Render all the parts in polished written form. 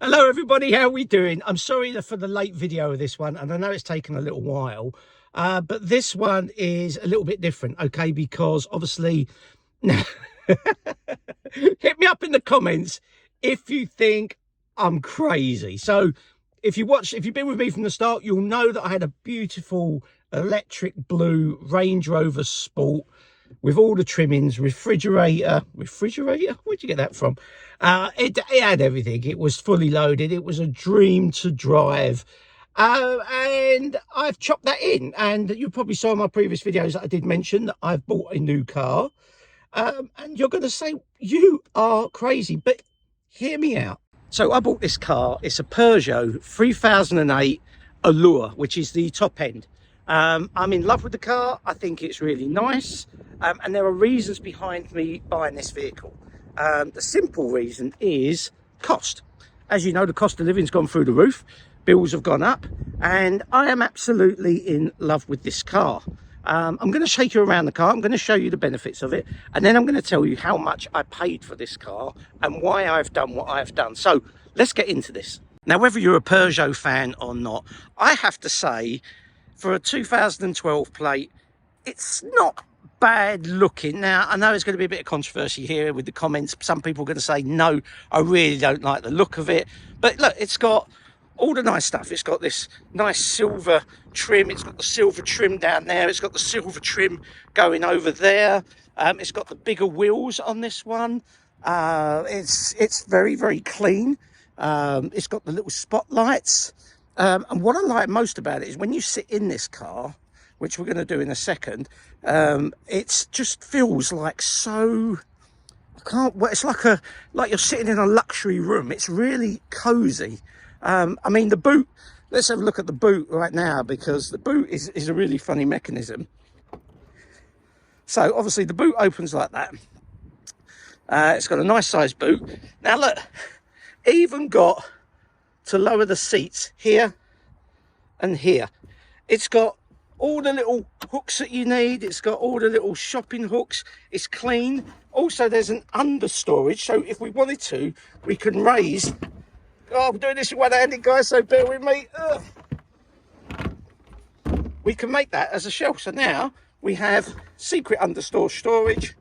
Hello everybody, how are we doing? I'm sorry for the late video of this one, and I know it's taken a little while, but this one is a little bit different, okay? Because obviously, hit me up in the comments if you think I'm crazy. So if you've been with me from the start, you'll know that I had a beautiful electric blue Range Rover Sport with all the trimmings, refrigerator, where'd you get that from? It had everything. It was fully loaded. It was a dream to drive, and I've chopped that in. And you probably saw in my previous videos that I did mention that I've bought a new car, and you're going to say you are crazy, but hear me out. So I bought this car. It's a Peugeot 3008 Allure, which is the top end. I'm in love with the car. I think it's really nice, and there are reasons behind me buying this vehicle. The simple reason is cost. As you know, the cost of living's gone through the roof. Bills have gone up, and I am absolutely in love with this car. I'm going to shake you around the car. I'm going to show you the benefits of it, and then I'm going to tell you how much I paid for this car and why I've done what I've done. So let's get into this. Now, whether you're a Peugeot fan or not, I have to say, for a 2012 plate, it's not bad looking. Now, I know there's going to be a bit of controversy here with the comments. Some people are going to say, no, I really don't like the look of it. But look, it's got all the nice stuff. It's got this nice silver trim. It's got the silver trim down there. It's got the silver trim going over there. It's got the bigger wheels on this one. It's very, very clean. It's got the little spotlights. And what I like most about it is when you sit in this car, which we're going to do in a second, it just feels like so, it's like you're sitting in a luxury room. It's really cozy. I mean, the boot, let's have a look at the boot right now, because the boot is a really funny mechanism. So obviously the boot opens like that. It's got a nice sized boot. Now look, even got to lower the seats here and here. It's got all the little hooks that you need. It's got all the little shopping hooks. It's clean. Also, there's an under storage, so if we wanted to, we can raise. Oh, I'm doing this with one-handed, guys, so bear with me. Ugh. We can make that as a shelf. So now we have secret understore storage,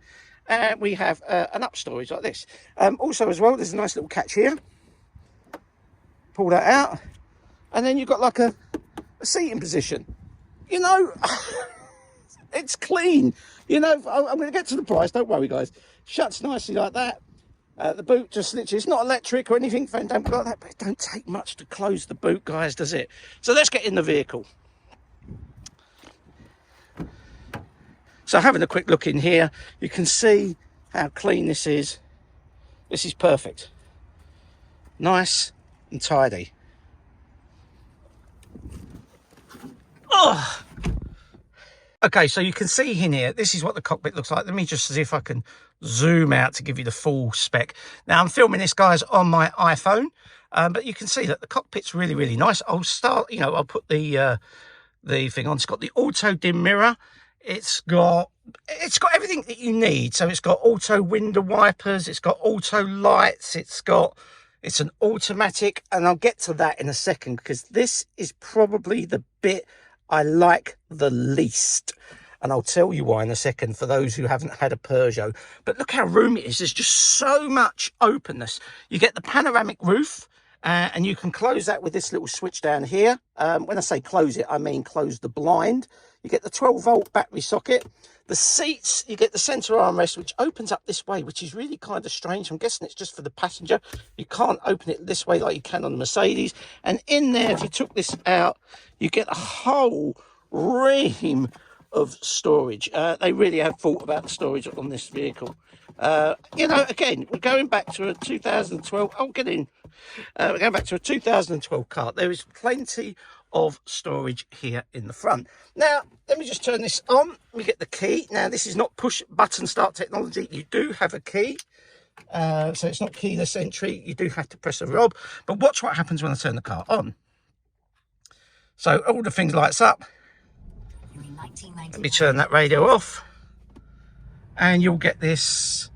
and we have an up storage like this. Also, as well, there's a nice little catch here. Pull that out, and then you've got like a seating position. You know, it's clean. You know, I'm going to get to the price, don't worry, guys. Shuts nicely like that. The boot just literally, it's not electric or anything, don't go like that, but it don't take much to close the boot, guys, does it? So let's get in the vehicle. So having a quick look in here, you can see how clean this is. This is perfect. Nice and tidy. Oh. Okay, so you can see in here, this is what the cockpit looks like. Let me just see if I can zoom out to give you the full spec. Now, I'm filming this, guys, on my iPhone, but you can see that the cockpit's really, really nice. I'll start, you know, I'll put the thing on. It's got the auto dim mirror. It's got everything that you need. So it's got auto window wipers. It's got auto lights. It's an automatic, and I'll get to that in a second, because this is probably the bit I like the least, and I'll tell you why in a second for those who haven't had a Peugeot. But look how roomy it is. There's just so much openness. You get the panoramic roof, and you can close that with this little switch down here. When I say close it, I mean close the blind. You get the 12-volt battery socket. The seats, you get the centre armrest, which opens up this way, which is really kind of strange. I'm guessing it's just for the passenger. You can't open it this way like you can on the Mercedes. And in there, if you took this out, you get a whole ream of storage. They really have thought about the storage on this vehicle. You know, again, we're going back to a 2012. Oh, get in. We're going back to a 2012 car. There is plenty of storage here in the front. Now, let me just turn this on. Let me get the key. Now, this is not push button start technology. You do have a key. So it's not keyless entry. You do have to press a knob. But watch what happens when I turn the car on. So all the things lights up. Let me turn that radio off. And you'll get this.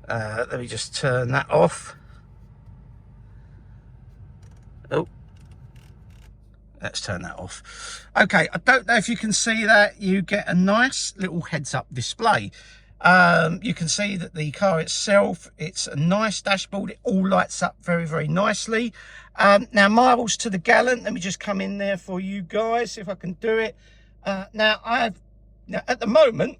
Let me just turn that off. Oh, let's turn that off. Okay, I don't know if you can see that. You get a nice little heads-up display. You can see that the car itself, it's a nice dashboard. It all lights up very, very nicely. Now, miles to the gallon. Let me just come in there for you guys, see if I can do it. Now, at the moment,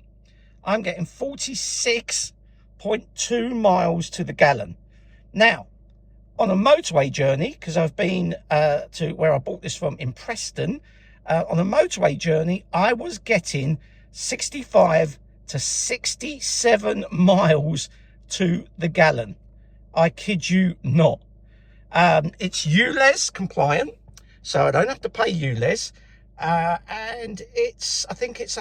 I'm getting 46.2 miles to the gallon. Now, on a motorway journey, because I've been to where I bought this from in Preston, on a motorway journey, I was getting 65 to 67 miles to the gallon. I kid you not. It's ULEZ compliant, so I don't have to pay ULEZ, and I think it's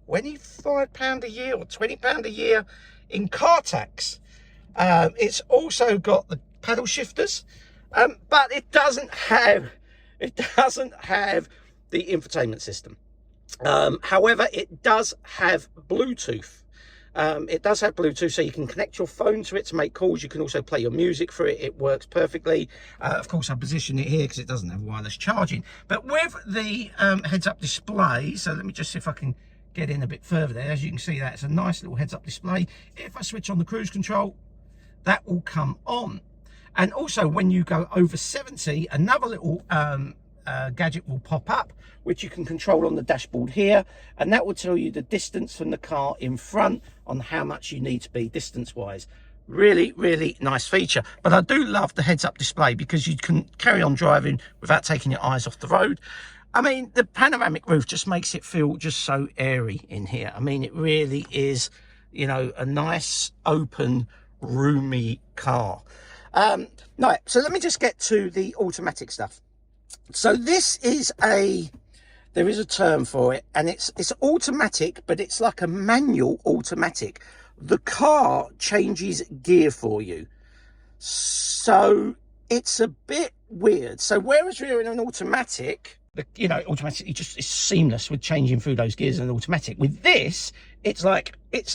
£25 a year or £20 a year in car tax. It's also got the paddle shifters, but it doesn't have the infotainment system. However, it does have Bluetooth. It does have Bluetooth, so you can connect your phone to it to make calls. You can also play your music through it. It works perfectly. Of course, I position it here because it doesn't have wireless charging. But with the heads-up display, so let me just see if I can get in a bit further there. As you can see, that's a nice little heads-up display. If I switch on the cruise control, that will come on. And also, when you go over 70, another little gadget will pop up, which you can control on the dashboard here, and that will tell you the distance from the car in front on how much you need to be distance wise. Really, really nice feature. But I do love the heads-up display because you can carry on driving without taking your eyes off the road. I mean, the panoramic roof just makes it feel just so airy in here. I mean, it really is, you know, a nice open roomy car. Right, so let me just get to the automatic stuff. So this is there is a term for it, and it's automatic, but it's like a manual automatic. The car changes gear for you, so it's a bit weird. So whereas you're in an automatic, automatic just is seamless with changing through those gears in an automatic. With this, it's like it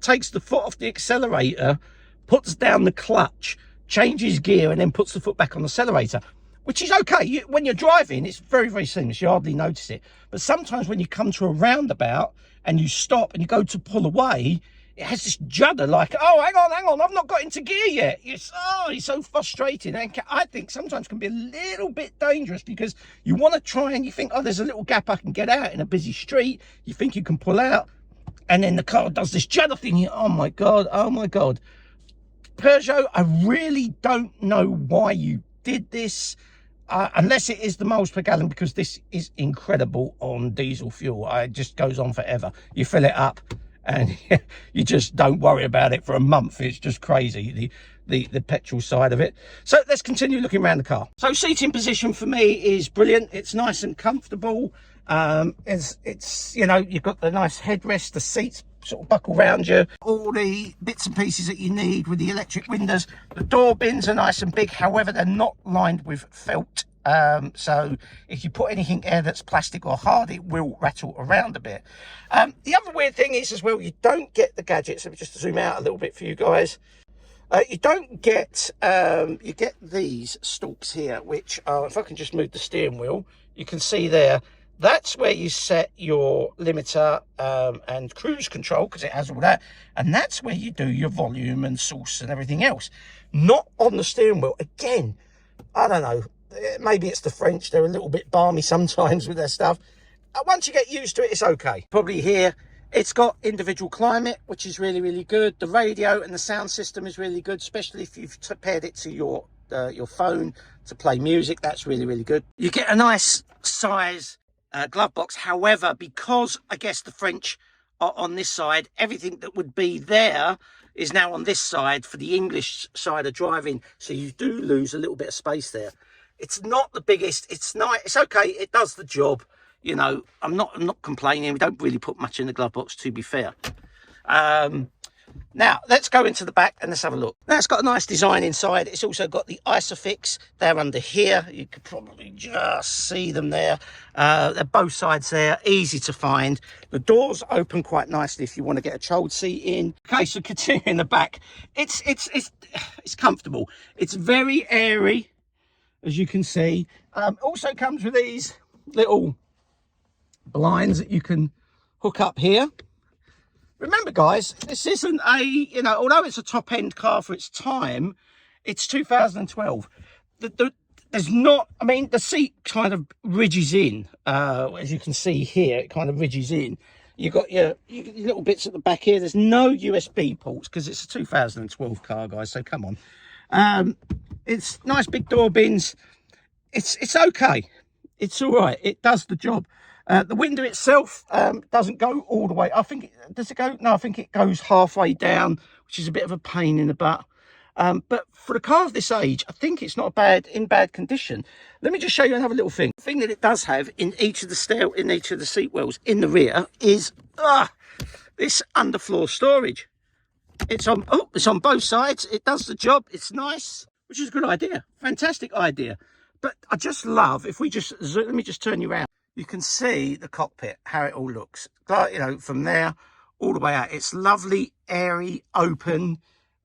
takes the foot off the accelerator, puts down the clutch, changes gear, and then puts the foot back on the accelerator, which is okay. When you're driving, it's very, very seamless. You hardly notice it. But sometimes when you come to a roundabout and you stop and you go to pull away, it has this judder like, oh, hang on, I've not got into gear yet. It's so frustrating. And I think sometimes can be a little bit dangerous because you want to try and you think, oh, there's a little gap I can get out in a busy street. You think you can pull out, and then the car does this judder thing. Oh my God. Peugeot, I really don't know why you did this. Unless it is the miles per gallon, because this is incredible on diesel fuel. It just goes on forever. You fill it up and you just don't worry about it for a month. It's just crazy, the petrol side of it. So let's continue looking around the car. So seating position for me is brilliant. It's nice and comfortable. It's you've got the nice headrest, the seats sort of buckle around you, all the bits and pieces that you need with the electric windows. The door bins are nice and big, however they're not lined with felt, so if you put anything there that's plastic or hard, it will rattle around a bit. The other weird thing is as well, you don't get the gadgets. Let me just zoom out a little bit for you guys. You don't get you get these stalks here, which are, if I can just move the steering wheel, you can see there, that's where you set your limiter and cruise control, because it has all that. And that's where you do your volume and source and everything else. Not on the steering wheel. Again, I don't know. Maybe it's the French. They're a little bit balmy sometimes with their stuff. Once you get used to it, it's okay. Probably here, it's got individual climate, which is really, really good. The radio and the sound system is really good, especially if you've paired it to your phone to play music. That's really, really good. You get a nice size glove box. However, because I guess the French are on this side, everything that would be there is now on this side for the English side of driving, so you do lose a little bit of space there. It's not the biggest. It's nice. It's okay. It does the job. I'm not complaining. We don't really put much in the glove box, to be fair. Now, let's go into the back and let's have a look. Now, it's got a nice design inside. It's also got the Isofix there under here. You could probably just see them there. They're both sides there, easy to find. The doors open quite nicely if you want to get a child seat in. Okay, so continuing the back, it's comfortable. It's very airy. as you can see. Also comes with these little blinds that you can hook up here. Remember, guys, this isn't a, you know, although it's a top end car for its time, it's 2012. There's not, I mean, the seat kind of ridges in, as you can see here, it kind of ridges in. You've got your little bits at the back here. There's no USB ports because it's a 2012 car, guys, so come on. It's nice big door bins. It's okay. It's all right. It does the job. The window itself doesn't go all the way. I think, does it go? No, I think it goes halfway down, which is a bit of a pain in the butt. But for a car of this age, I think it's not in bad condition. Let me just show you another little thing. The thing that it does have in each of the seat wells in the rear is this underfloor storage. It's on both sides. It does the job. It's nice, which is a good idea. Fantastic idea. But I just love, if we just let me just turn you around. You can see the cockpit, how it all looks. You know, from there all the way out. It's lovely, airy, open.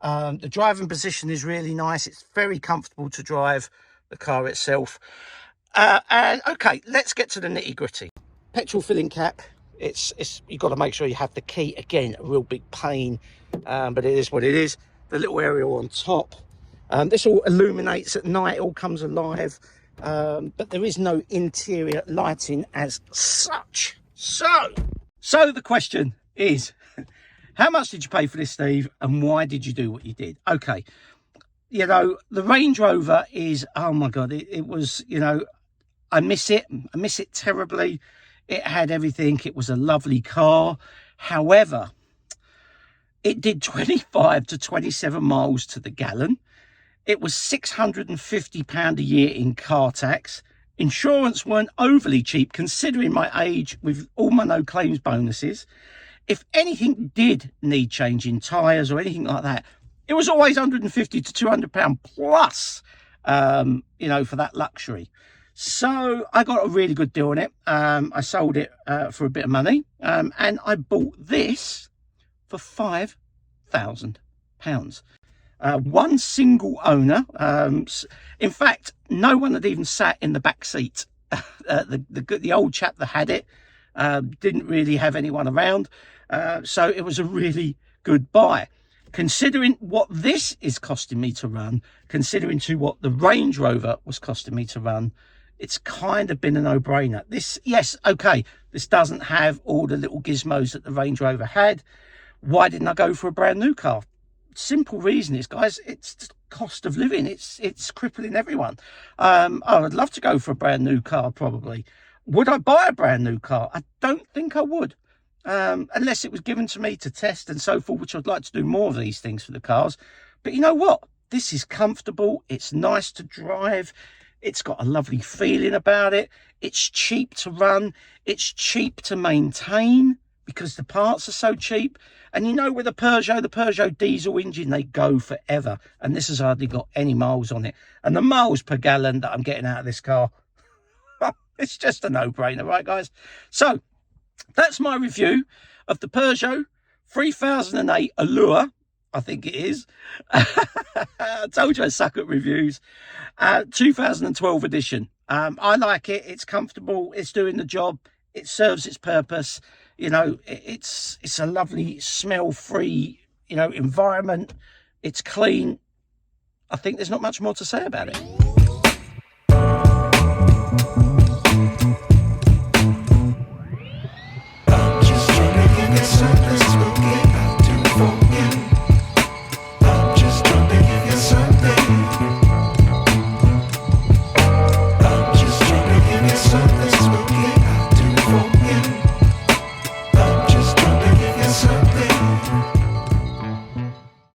The driving position is really nice. It's very comfortable to drive the car itself. And okay, let's get to the nitty gritty. Petrol filling cap. You've got to make sure you have the key. Again, a real big pain, but it is what it is. The little area on top. This all illuminates at night. It all comes alive. But there is no interior lighting as such. So the question is, how much did you pay for this, Steve, and why did you do what you did? Okay, you know, the Range Rover is, oh my God, it was, you know, I miss it terribly. It had everything. It was a lovely car. However, it did 25 to 27 miles to the gallon. It was £650 a year in car tax. Insurance weren't overly cheap considering my age with all my no claims bonuses. If anything did need changing tyres or anything like that, it was always £150 to £200 plus, you know, for that luxury. So I got a really good deal on it. I sold it for a bit of money, and I bought this for £5,000. One single owner. In fact, no one had even sat in the back seat. The old chap that had it didn't really have anyone around. So it was a really good buy. Considering what this is costing me to run, considering to what the Range Rover was costing me to run, it's kind of been a no-brainer. This, yes, okay, this doesn't have all the little gizmos that the Range Rover had. Why didn't I go for a brand new car? Simple reason is, guys, it's just cost of living. It's crippling everyone. I would love to go for a brand new car, probably. Would I buy a brand new car? I don't think I would. Unless it was given to me to test and so forth, which I'd like to do more of these things for the cars. But you know what? This is comfortable. It's nice to drive. It's got a lovely feeling about it. It's cheap to run. It's cheap to maintain because the parts are so cheap. And you know, with the Peugeot diesel engine, they go forever. And this has hardly got any miles on it. And the miles per gallon that I'm getting out of this car, it's just a no-brainer, right, guys? So that's my review of the Peugeot 3008 Allure, I think it is. I told you I suck at reviews. 2012 edition. I like it. It's comfortable. It's doing the job. It serves its purpose. You know, it's a lovely smell-free, you know, environment. It's clean. I think there's not much more to say about it.